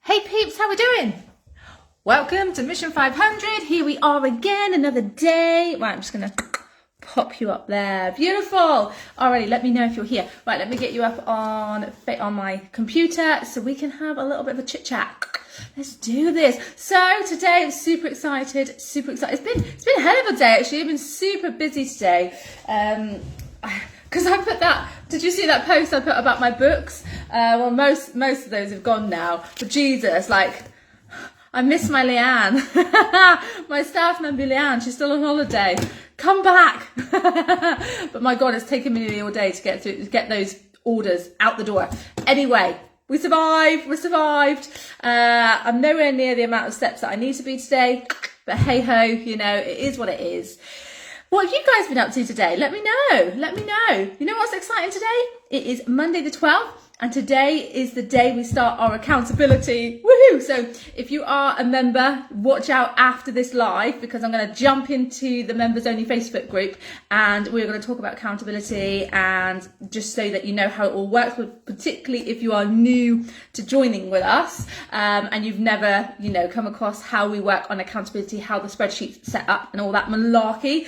Hey peeps, how we doing? Welcome to Mission 500. Here we are again, another day. Right, I'm just gonna pop you up there. Beautiful. Alrighty, let me know if you're here. Right, let me get you up on my computer so we can have a little bit of a chit chat. Let's do this. So today I'm super excited, super excited. It's been a hell of a day actually. I've been super busy today. Because I put that, did you see that post I put about my books? Well, most of those have gone now. But Jesus, like, I miss my Leanne. My staff member Leanne, she's still on holiday. Come back. But my God, it's taken me nearly all day to get those orders out the door. Anyway, we survived. I'm nowhere near the amount of steps that I need to be today. But hey ho, you know, it is what it is. What have you guys been up to today? Let me know. You know what's exciting today? It is Monday the 12th. And today is the day we start our accountability. Woohoo! So if you are a member, watch out after this live because I'm going to jump into the members only Facebook group and we're going to talk about accountability and just so that you know how it all works, particularly if you are new to joining with us and you've never, come across how we work on accountability, how the spreadsheet's set up and all that malarkey.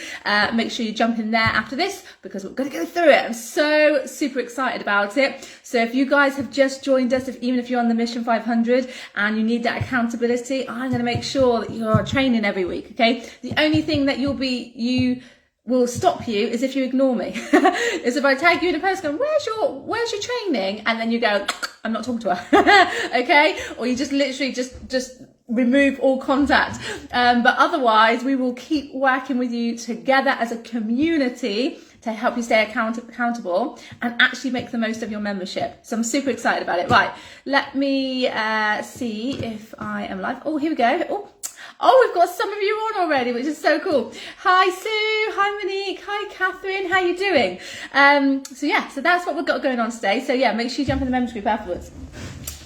Make sure you jump in there after this because we're going to go through it. I'm so super excited about it. So if you guys have just joined us, even if you're on the Mission 500 and you need that accountability, I'm going to make sure that you're training every week, okay? The only thing that will stop you is if you ignore me. Is if I tag you in a post going, where's your training? And then you go, I'm not talking to her, okay? Or you just literally just remove all contact. But otherwise, we will keep working with you together as a community to help you stay accountable and actually make the most of your membership. So I'm super excited about it. Right, let me see if I am live. Oh, here we go. Oh, we've got some of you on already, which is so cool. Hi, Sue. Hi, Monique. Hi, Catherine. How you doing? So that's what we've got going on today. So yeah, make sure you jump in the members group afterwards.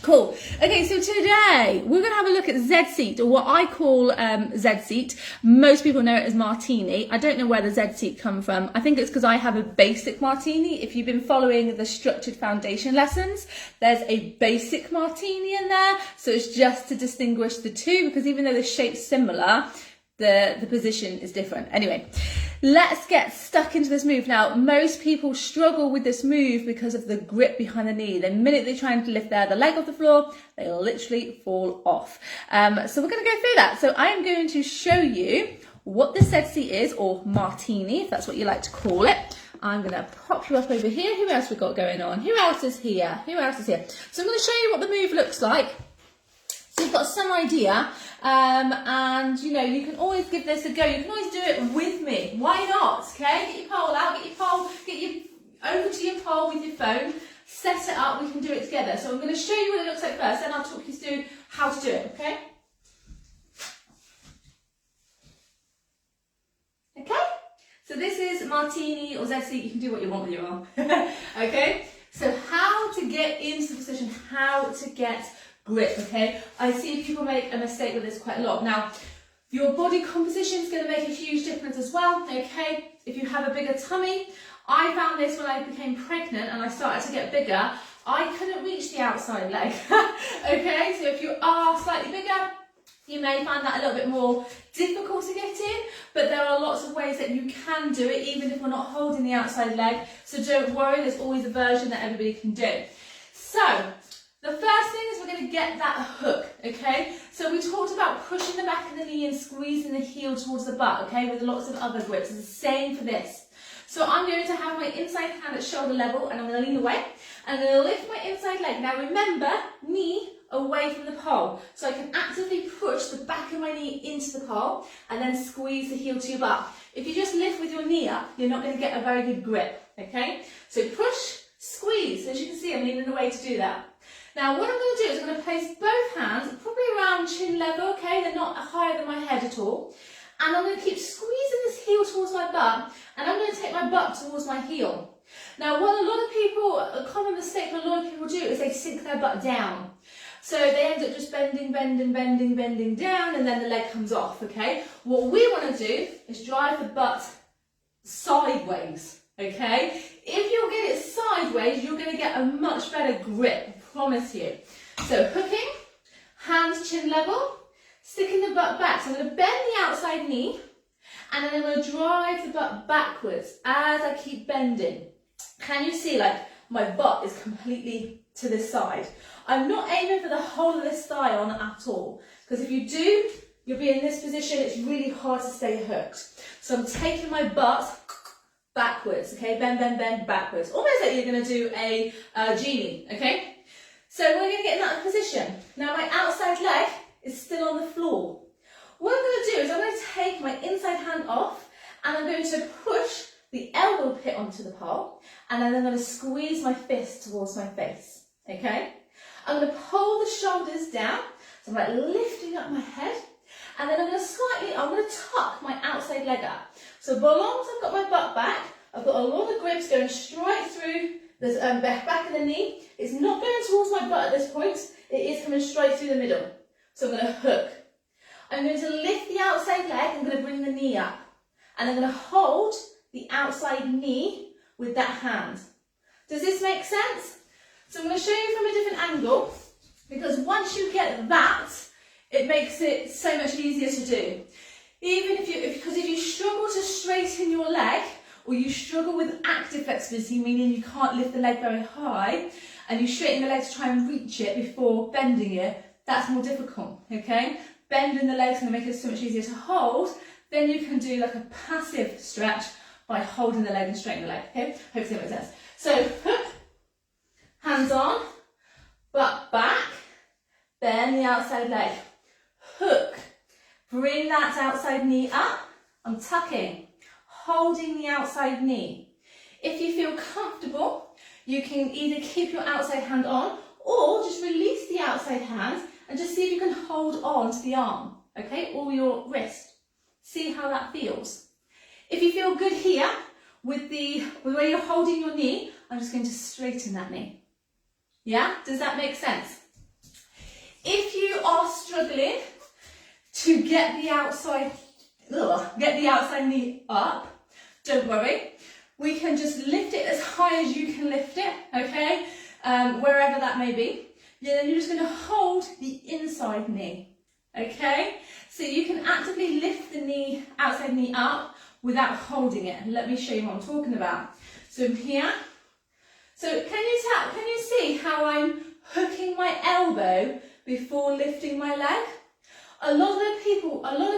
Cool. Okay, so today we're going to have a look at Zseat, or what I call Zseat. Most people know it as Martini. I don't know where the Zseat come from. I think it's because I have a basic Martini. If you've been following the structured foundation lessons, there's a basic Martini in there. So it's just to distinguish the two, because even though the shape's similar, the position is different. Anyway, let's get stuck into this move. Now, most people struggle with this move because of the grip behind the knee. The minute they're trying to lift the leg off the floor, they literally fall off. So we're going to go through that. So I am going to show you what the Zseat is, or Martini, if that's what you like to call it. I'm going to pop you up over here. Who else we got going on? Who else is here? So I'm going to show you what the move looks like. So you've got some idea, and you can always give this a go. You can always do it with me. Why not? Okay, get your pole out, get you over to your pole with your phone, set it up. We can do it together. So I'm going to show you what it looks like first, then I'll talk you through how to do it. Okay. Okay. So this is Martini or Zseat. You can do what you want with your arm. Okay. So how to get into the position? How to get grip, okay? I see people make a mistake with this quite a lot. Now, your body composition is going to make a huge difference as well, okay? If you have a bigger tummy, I found this when I became pregnant and I started to get bigger, I couldn't reach the outside leg, okay? So if you are slightly bigger, you may find that a little bit more difficult to get in, but there are lots of ways that you can do it, even if we're not holding the outside leg. So don't worry, there's always a version that everybody can do. So, the first thing is we're going to get that hook, okay? So we talked about pushing the back of the knee and squeezing the heel towards the butt, okay, with lots of other grips. It's the same for this. So I'm going to have my inside hand at shoulder level and I'm going to lean away. I'm going to lift my inside leg. Now remember, knee away from the pole. So I can actively push the back of my knee into the pole and then squeeze the heel to your butt. If you just lift with your knee up, you're not going to get a very good grip, okay? So push, squeeze. As you can see, I'm leaning away to do that. Now what I'm going to do is I'm going to place both hands probably around chin level, okay? They're not higher than my head at all. And I'm going to keep squeezing this heel towards my butt and I'm going to take my butt towards my heel. Now a common mistake a lot of people do is they sink their butt down. So they end up just bending down and then the leg comes off, okay? What we want to do is drive the butt sideways, okay? If you get it sideways, you're going to get a much better grip, I promise you. So hooking, hands chin level, sticking the butt back. So I'm going to bend the outside knee, and then I'm going to drive the butt backwards as I keep bending. Can you see, like, my butt is completely to this side? I'm not aiming for the whole of this thigh on at all, because if you do, you'll be in this position, it's really hard to stay hooked. So I'm taking my butt backwards, okay? Bend, bend, bend, backwards. Almost like you're going to do a genie, okay? So we're going to get in that position. Now my outside leg is still on the floor. What I'm going to do is I'm going to take my inside hand off, and I'm going to push the elbow pit onto the pole, and then I'm going to squeeze my fist towards my face, okay? I'm going to pull the shoulders down, so I'm like lifting up my head, and then I'm going to tuck my outside leg up. So as long as I've got my butt back, I've got a lot of grips going straight through the back of the knee. It's not going towards my butt at this point, it is coming straight through the middle. So I'm going to hook. I'm going to lift the outside leg, I'm going to bring the knee up, and I'm going to hold the outside knee with that hand. Does this make sense? So I'm going to show you from a different angle, because once you get that, it makes it so much easier to do. Even because if you struggle to straighten your leg, or you struggle with active flexibility, meaning you can't lift the leg very high, and you straighten the leg to try and reach it before bending it, that's more difficult, okay? Bending the leg's going to make it so much easier to hold. Then you can do like a passive stretch by holding the leg and straightening the leg, okay? Hopefully that makes sense. So, hook, hands on, butt back, bend the outside leg, hook, bring that outside knee up, I'm tucking, holding the outside knee. If you feel comfortable, you can either keep your outside hand on, or just release the outside hand and just see if you can hold on to the arm, okay, or your wrist. See how that feels. If you feel good here with the way you're holding your knee, I'm just going to straighten that knee. Yeah, does that make sense? If you are struggling to get the outside knee up, don't worry. We can just lift it as high as you can lift it, okay? Wherever that may be. Yeah, then you're just going to hold the inside knee, okay? So you can actively lift the knee, outside knee up without holding it. Let me show you what I'm talking about. So here. So can you see how I'm hooking my elbow before lifting my leg? A lot of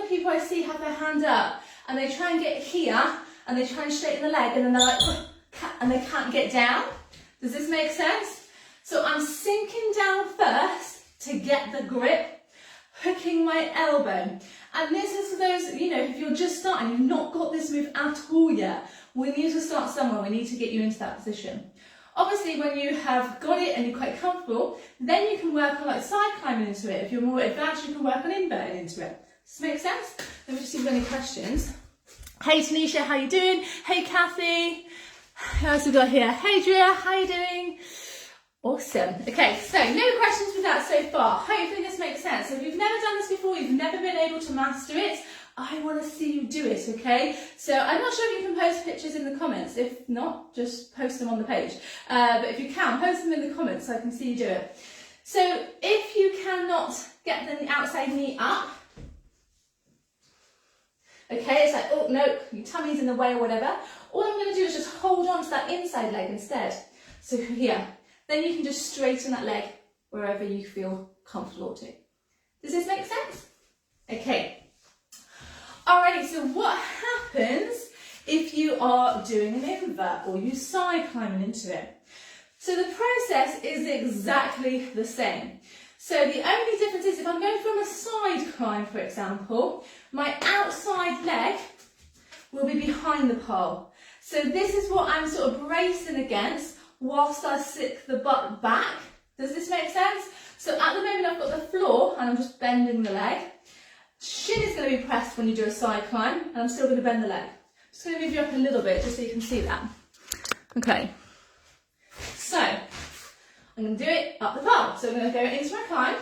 people I see have their hand up and they try and get here and they try and straighten the leg and then they're like, and they can't get down. Does this make sense? So I'm sinking down first to get the grip, hooking my elbow. And this is for those, you know, if you're just starting, you've not got this move at all yet, we need to start somewhere, we need to get you into that position. Obviously, when you have got it and you're quite comfortable, then you can work on like side climbing into it. If you're more advanced, you can work on inverting into it. Does this make sense? Let me just see if there's any questions. Hey Tanisha, how you doing? Hey Kathy. Who else we got here? Hey Drea, how you doing? Awesome. Okay, so no questions with that so far. Hopefully this makes sense. So if you've never done this before, you've never been able to master it, I want to see you do it, okay? So I'm not sure if you can post pictures in the comments. If not, just post them on the page. But if you can, post them in the comments so I can see you do it. So if you cannot get the outside knee up, okay, it's like, oh no, your tummy's in the way or whatever, all I'm going to do is just hold on to that inside leg instead. So here. Then you can just straighten that leg wherever you feel comfortable to. Does this make sense? Okay. Alrighty, so what happens if you are doing an invert or you side climbing into it? So the process is exactly the same. So the only difference is if I'm going from a side climb, for example, my outside leg will be behind the pole. So this is what I'm sort of bracing against whilst I sit the butt back. Does this make sense? So at the moment I've got the floor and I'm just bending the leg. Shin is going to be pressed when you do a side climb and I'm still going to bend the leg. I'm just going to move you up a little bit just so you can see that. Okay. So I'm going to do it up the pole. So I'm going to go into my climb.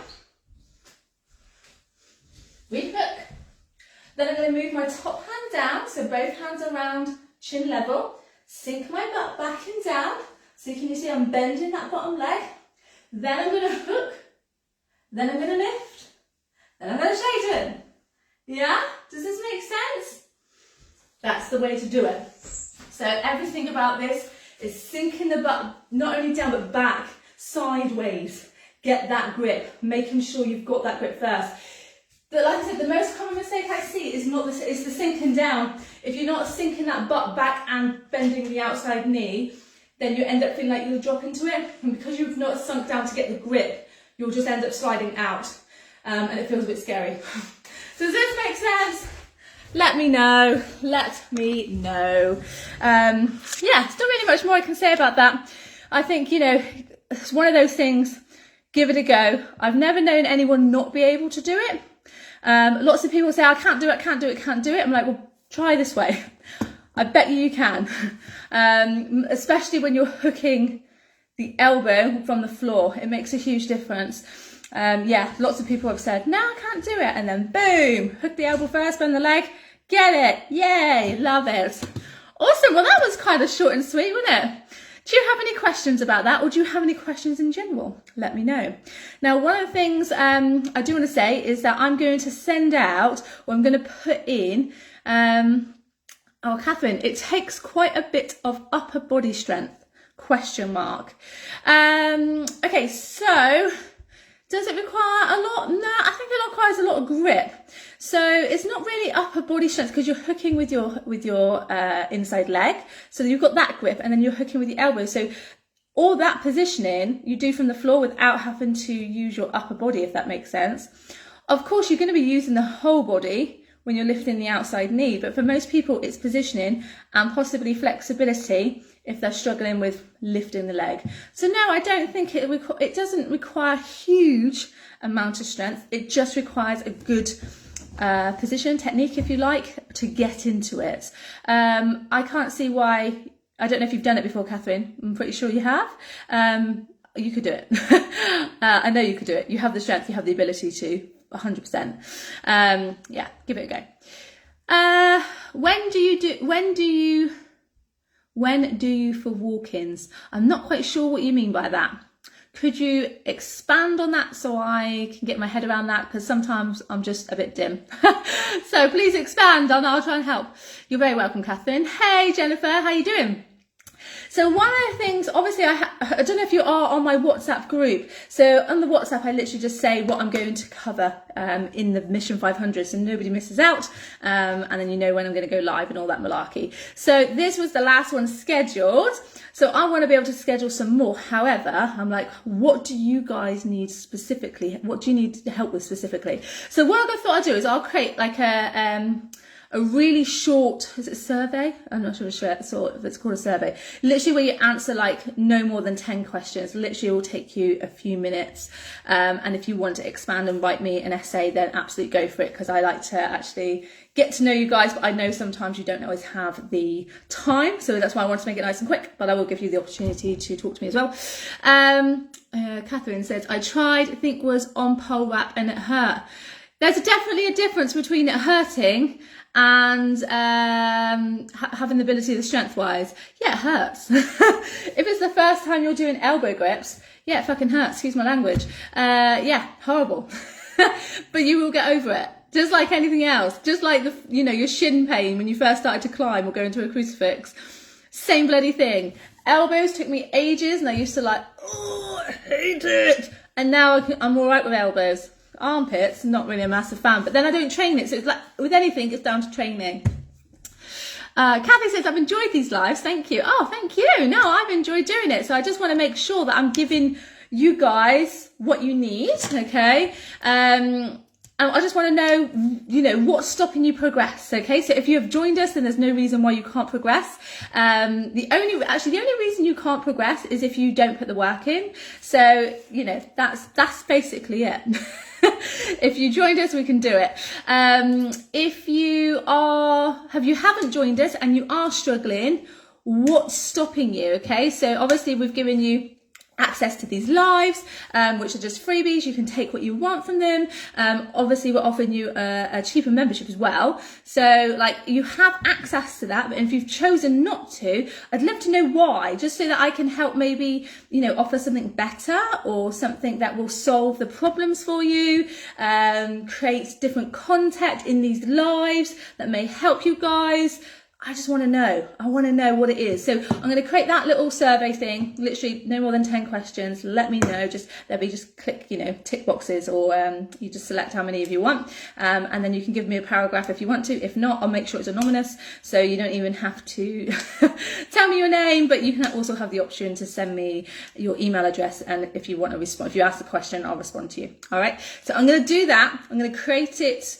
Rehook. Then I'm going to move my top hand down, so both hands around chin level. Sink my butt back and down. So can you see I'm bending that bottom leg? Then I'm going to hook, then I'm going to lift, Rotating. Yeah? Does this make sense? That's the way to do it. So everything about this is sinking the butt not only down but back, sideways. Get that grip, making sure you've got that grip first. But like I said, the most common mistake I see is not the, it's the sinking down. If you're not sinking that butt back and bending the outside knee, then you end up feeling like you'll drop into it. And because you've not sunk down to get the grip, you'll just end up sliding out. And it feels a bit scary. So does this make sense? Let me know. Let me know. Yeah, there's not really much more I can say about that. I think, you know, it's one of those things, give it a go. I've never known anyone not be able to do it. Lots of people say, I can't do it, can't do it, can't do it. I'm like, well, try this way. I bet you can. Especially when you're hooking the elbow from the floor. It makes a huge difference. Yeah, lots of people have said, no, I can't do it. And then boom, hook the elbow first, bend the leg, get it. Yay, love it. Awesome. Well, that was kind of short and sweet, wasn't it? Do you have any questions about that, or do you have any questions in general? Let me know. Now, one of the things I do want to say is that I'm going to send out, or I'm going to put in, oh, Catherine, it takes quite a bit of upper body strength, question mark. Okay, so does it require a lot? No, I think it requires a lot of grip. So it's not really upper body strength because you're hooking with your inside leg. So you've got that grip, and then you're hooking with your elbow. So all that positioning you do from the floor without having to use your upper body, if that makes sense. Of course, you're going to be using the whole body when you're lifting the outside knee, but for most people, it's positioning and possibly flexibility if they're struggling with lifting the leg. So no, I don't think it doesn't require a huge amount of strength. It just requires a good position, technique, if you like, to get into it. I can't see why. I don't know if you've done it before, Catherine. I'm pretty sure you have. You could do it. I know you could do it. You have the strength, you have the ability to, 100%. Yeah, give it a go. When do you for walk-ins? I'm not quite sure what you mean by that. Could you expand on that so I can get my head around that? Because sometimes I'm just a bit dim. So please expand and I'll try and help. You're very welcome, Catherine. Hey, Jennifer, how you doing? So one of the things, obviously, I don't know if you are on my WhatsApp group. So on the WhatsApp, I literally just say what I'm going to cover in the Mission 500, so nobody misses out. And then you know when I'm going to go live and all that malarkey. So this was the last one scheduled. So I want to be able to schedule some more. However, I'm like, what do you guys need specifically? What do you need help with specifically? So what I thought I'd do is I'll create like a really short, is it a survey? I'm not sure if it's called a survey. Literally where you answer like no more than 10 questions. Literally it will take you a few minutes. And if you want to expand and write me an essay, then absolutely go for it, because I like to actually get to know you guys, but I know sometimes you don't always have the time. So that's why I want to make it nice and quick, but I will give you the opportunity to talk to me as well. Catherine says, I tried, I think was on pole wrap and it hurt. There's definitely a difference between it hurting and having the ability, the strength wise. Yeah, it hurts. If it's the first time you're doing elbow grips, yeah, it fucking hurts, excuse my language. Yeah, horrible. But you will get over it. Just like anything else. Just like your shin pain when you first started to climb or go into a crucifix. Same bloody thing. Elbows took me ages and I used to like, oh, I hate it. And now I'm all right with elbows. Armpits, not really a massive fan, but then I don't train it. So it's like with anything, it's down to training. Kathy says, I've enjoyed these lives. Thank you. Oh, thank you. No, I've enjoyed doing it. So I just want to make sure that I'm giving you guys what you need. Okay. And I just want to know, what's stopping you progress. Okay. So if you have joined us, then there's no reason why you can't progress. The only reason you can't progress is if you don't put the work in. So, that's basically it. If you joined us, we can do it. If you haven't joined us and you are struggling, what's stopping you? Okay, so obviously we've given you access to these lives, which are just freebies. You can take what you want from them. Obviously we're offering you a cheaper membership as well, so like you have access to that. But if you've chosen not to, I'd love to know why, just so that I can help maybe, you know, offer something better or something that will solve the problems for you, create different content in these lives that may help you guys. I just want to know. I want to know what it is. So I'm going to create that little survey thing, literally no more than 10 questions. Let me know. Just click, you know, tick boxes, or you just select how many of you want. And then you can give me a paragraph if you want to. If not, I'll make sure it's anonymous, so you don't even have to tell me your name, but you can also have the option to send me your email address. And if you want to respond, if you ask the question, I'll respond to you. All right. So I'm going to do that. I'm going to create it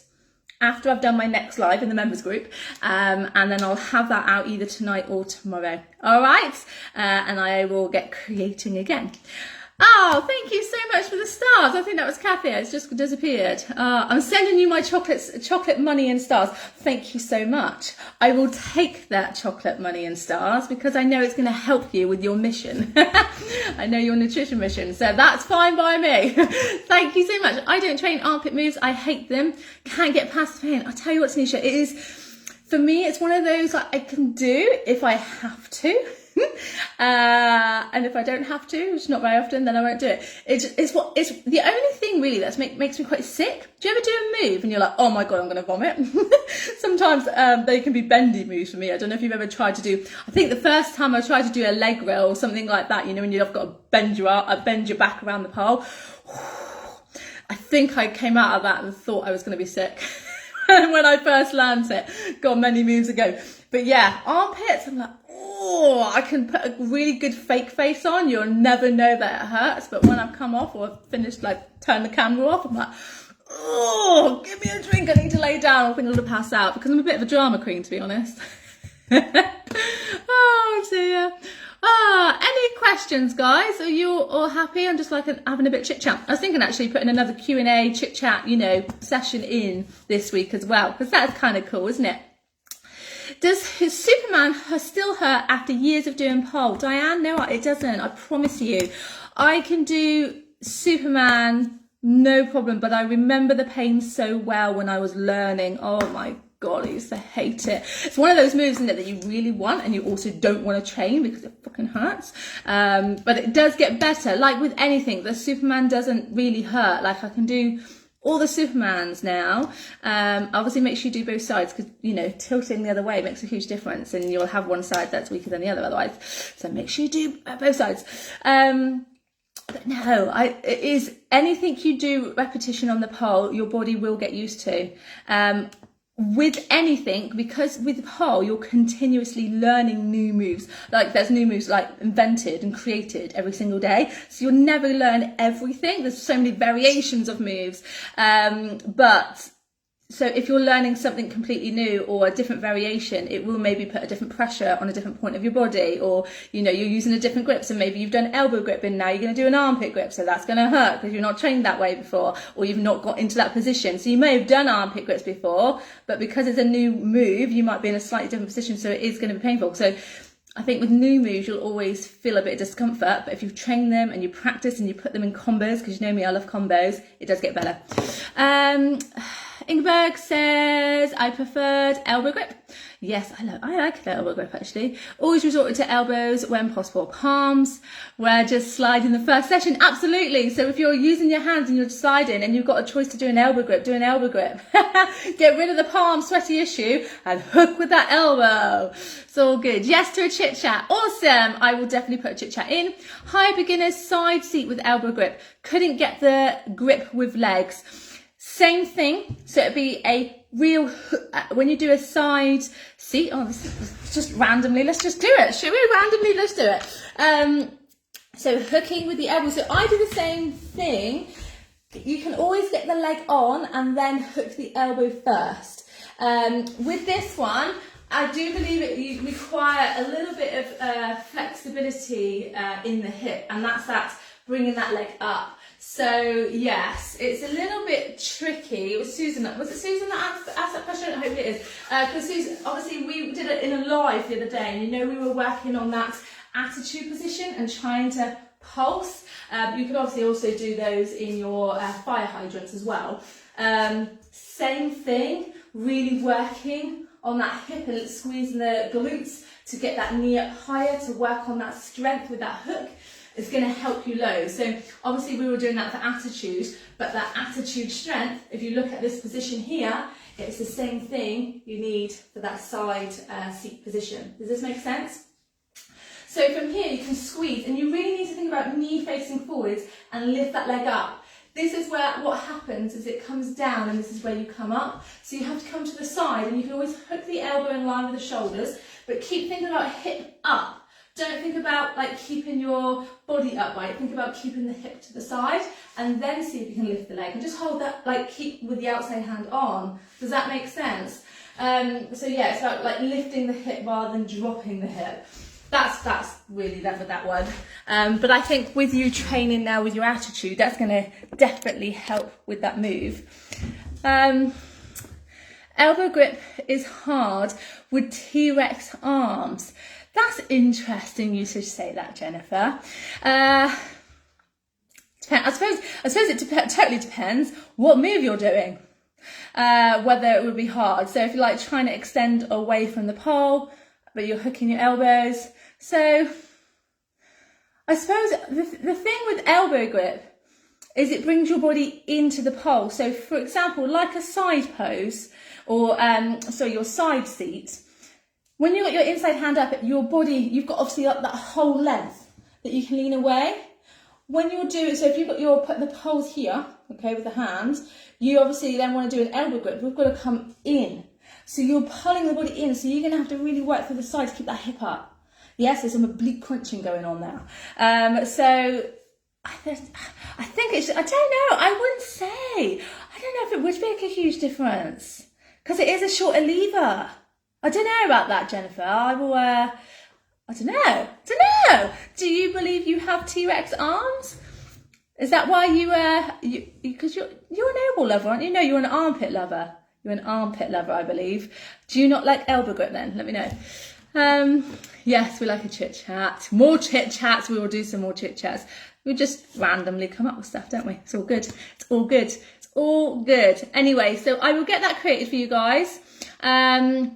after I've done my next live in the members group, and then I'll have that out either tonight or tomorrow. All right, and I will get creating again. Oh, thank you so much for the stars. I think that was Kathy. It's just disappeared. I'm sending you my chocolate money and stars. Thank you so much. I will take that chocolate money and stars because I know it's going to help you with your mission. I know your nutrition mission, so that's fine by me. Thank you so much. I don't train armpit moves. I hate them. Can't get past the pain. I'll tell you what, Tanisha, it is, for me, it's one of those like I can do if I have to. And if I don't have to, which is not very often, then I won't do it. It's the only thing really that makes me quite sick. Do you ever do a move and you're like, oh my god, I'm going to vomit? Sometimes they can be bendy moves for me. I don't know if you've ever tried to do, I think the first time I tried to do a leg roll or something like that, you know, when you've got to bend your back around the pole. I think I came out of that and thought I was going to be sick when I first learned it, God, many moves ago. But yeah, armpits, I'm like, oh, I can put a really good fake face on. You'll never know that it hurts. But when I've come off or I've finished, like, turn the camera off, I'm like, oh, give me a drink. I need to lay down. I think I'm going to pass out because I'm a bit of a drama queen, to be honest. Oh, dear. Any questions, guys? Are you all happy? I'm just like having a bit chit chat. I was thinking actually putting another Q&A chit chat, you know, session in this week as well, because that's kind of cool, isn't it? Does Superman still hurt after years of doing pole? Diane, no, it doesn't. I promise you. I can do Superman, no problem, but I remember the pain so well when I was learning. Oh my God, I used to hate it. It's one of those moves, isn't it, that you really want and you also don't want to train because it fucking hurts. But it does get better. Like with anything, the Superman doesn't really hurt. Like I can do all the Supermans now. Obviously make sure you do both sides because, you know, tilting the other way makes a huge difference and you'll have one side that's weaker than the other otherwise. So make sure you do both sides. But no, it is anything you do repetition on the pole, your body will get used to. With anything, because with pole you're continuously learning new moves. Like there's new moves like invented and created every single day, so you'll never learn everything. There's so many variations of moves, but so if you're learning something completely new or a different variation, it will maybe put a different pressure on a different point of your body, or you know, you're using a different grip. So maybe you've done elbow grip and now you're going to do an armpit grip, so that's going to hurt because you're not trained that way before, or you've not got into that position. So you may have done armpit grips before, but because it's a new move, you might be in a slightly different position, so it is going to be painful. So I think with new moves, you'll always feel a bit of discomfort, but if you train them and you practice and you put them in combos, because you know me, I love combos, it does get better. Invert says, I preferred elbow grip. Yes, I like the elbow grip actually. Always resorted to elbows when possible. Palms, we're just sliding the first session. Absolutely. So if you're using your hands and you're sliding and you've got a choice to do an elbow grip, do an elbow grip. Get rid of the palm sweaty issue and hook with that elbow. It's all good. Yes to a chit chat. Awesome. I will definitely put a chit chat in. Hi beginners, side seat with elbow grip. Couldn't get the grip with legs. Same thing, so it'd be a real, when you do a side seat, oh, this is just randomly, let's just do it, shall we? Randomly, let's do it. So hooking with the elbow, so I do the same thing. You can always get the leg on and then hook the elbow first. With this one, I do believe you require a little bit of flexibility in the hip, and that's bringing that leg up. So yes, it's a little bit tricky. It was Susan that asked that question? Hopefully it is. Because Susan, obviously we did it in a live the other day, and you know we were working on that attitude position and trying to pulse. You can obviously also do those in your fire hydrants as well. Same thing, really working on that hip and squeezing the glutes to get that knee up higher, to work on that strength with that hook. It's going to help you low. So obviously we were doing that for attitude, but that attitude strength, if you look at this position here, it's the same thing you need for that side seat position. Does this make sense? So from here you can squeeze, and you really need to think about knee facing forwards and lift that leg up. This is where what happens is it comes down, and this is where you come up. So you have to come to the side, and you can always hook the elbow in line with the shoulders, but keep thinking about hip up. Don't think about like keeping your body upright. Think about keeping the hip to the side, and then see if you can lift the leg. And just hold that, like keep with the outside hand on. Does that make sense? So yeah, it's about like lifting the hip rather than dropping the hip. That's really that word. But I think with you training now with your attitude, that's going to definitely help with that move. Elbow grip is hard with T-Rex arms. That's interesting you should say that, Jennifer. I suppose it totally depends what move you're doing, whether it would be hard. So if you're like trying to extend away from the pole, but you're hooking your elbows. So I suppose the thing with elbow grip is it brings your body into the pole. So for example, like a side pose or your side seat, when you've got your inside hand up, your body, you've got obviously up that whole length that you can lean away. When you're doing, so if you've got the poles here, okay, with the hands, you obviously then want to do an elbow grip. We've got to come in. So you're pulling the body in, so you're going to have to really work through the side to keep that hip up. Yes, there's some oblique crunching going on now. So I think it's, I don't know, I wouldn't say. I don't know if it would make a huge difference, because it is a shorter lever. I don't know about that, Jennifer. I don't know. Do you believe you have T-Rex arms? Is that why because you're an elbow lover, aren't you? No, you're an armpit lover. You're an armpit lover, I believe. Do you not like elbow grip then? Let me know. Yes, we like a chit chat. More chit chats. We will do some more chit chats. We just randomly come up with stuff, don't we? It's all good. It's all good. It's all good. Anyway, so I will get that created for you guys. And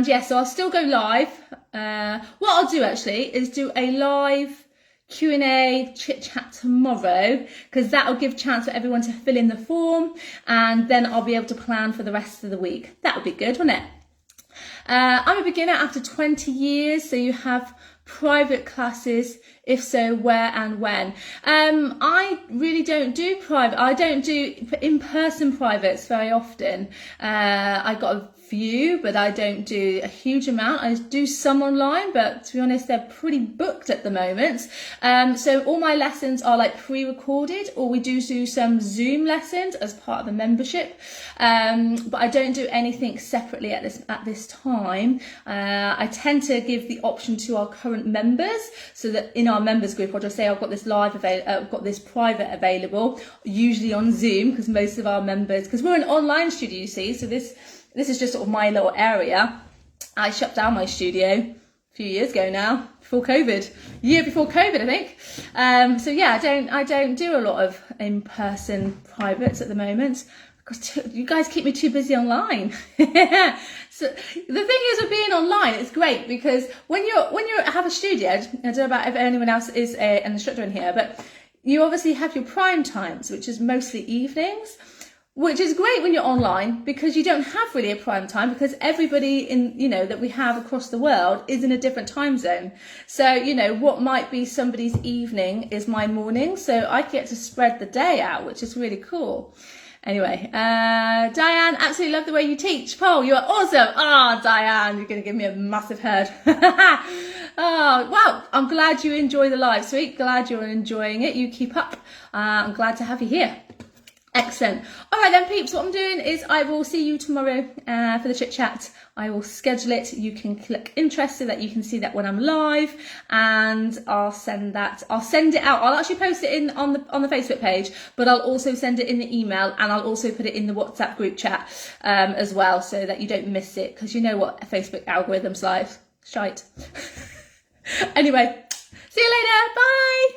yeah, so I'll still go live. What I'll do actually is do a live Q&A chit chat tomorrow, because that'll give chance for everyone to fill in the form, and then I'll be able to plan for the rest of the week. That would be good, wouldn't it? I'm a beginner after 20 years, so you have private classes. If so, where and when? I really don't do private. I don't do in-person privates very often. I got a few, but I don't do a huge amount. I do some online, but to be honest, they're pretty booked at the moment. So all my lessons are like pre-recorded, or we do some Zoom lessons as part of the membership. But I don't do anything separately at this time. I tend to give the option to our current members, so that in our members group, I'll just say I've got this I've got this private available, usually on Zoom, because most of our members, because we're an online studio, you see, so this is just sort of my little area. I shut down my studio a few years ago now, before COVID, year before COVID, I think. So yeah, I don't do a lot of in-person privates at the moment, because you guys keep me too busy online. So the thing is with being online, it's great, because when you have a studio, I don't know about if anyone else is an instructor in here, but you obviously have your prime times, which is mostly evenings, which is great when you're online, because you don't have really a prime time, because everybody that we have across the world is in a different time zone. So, what might be somebody's evening is my morning. So I get to spread the day out, which is really cool. Anyway, Diane, absolutely love the way you teach. Paul, you are awesome. Oh, Diane, you're going to give me a massive head. Oh, wow. I'm glad you enjoy the live, sweet. Glad you're enjoying it. You keep up. I'm glad to have you here. Excellent. All right then, peeps, what I'm doing is I will see you tomorrow for the chit chat. I will schedule it. You can click interest so that you can see that when I'm live, and I'll send it out. I'll actually post it in on the Facebook page, but I'll also send it in the email, and I'll also put it in the WhatsApp group chat as well, so that you don't miss it, because you know what Facebook algorithm's like. Shite. Anyway, see you later. Bye.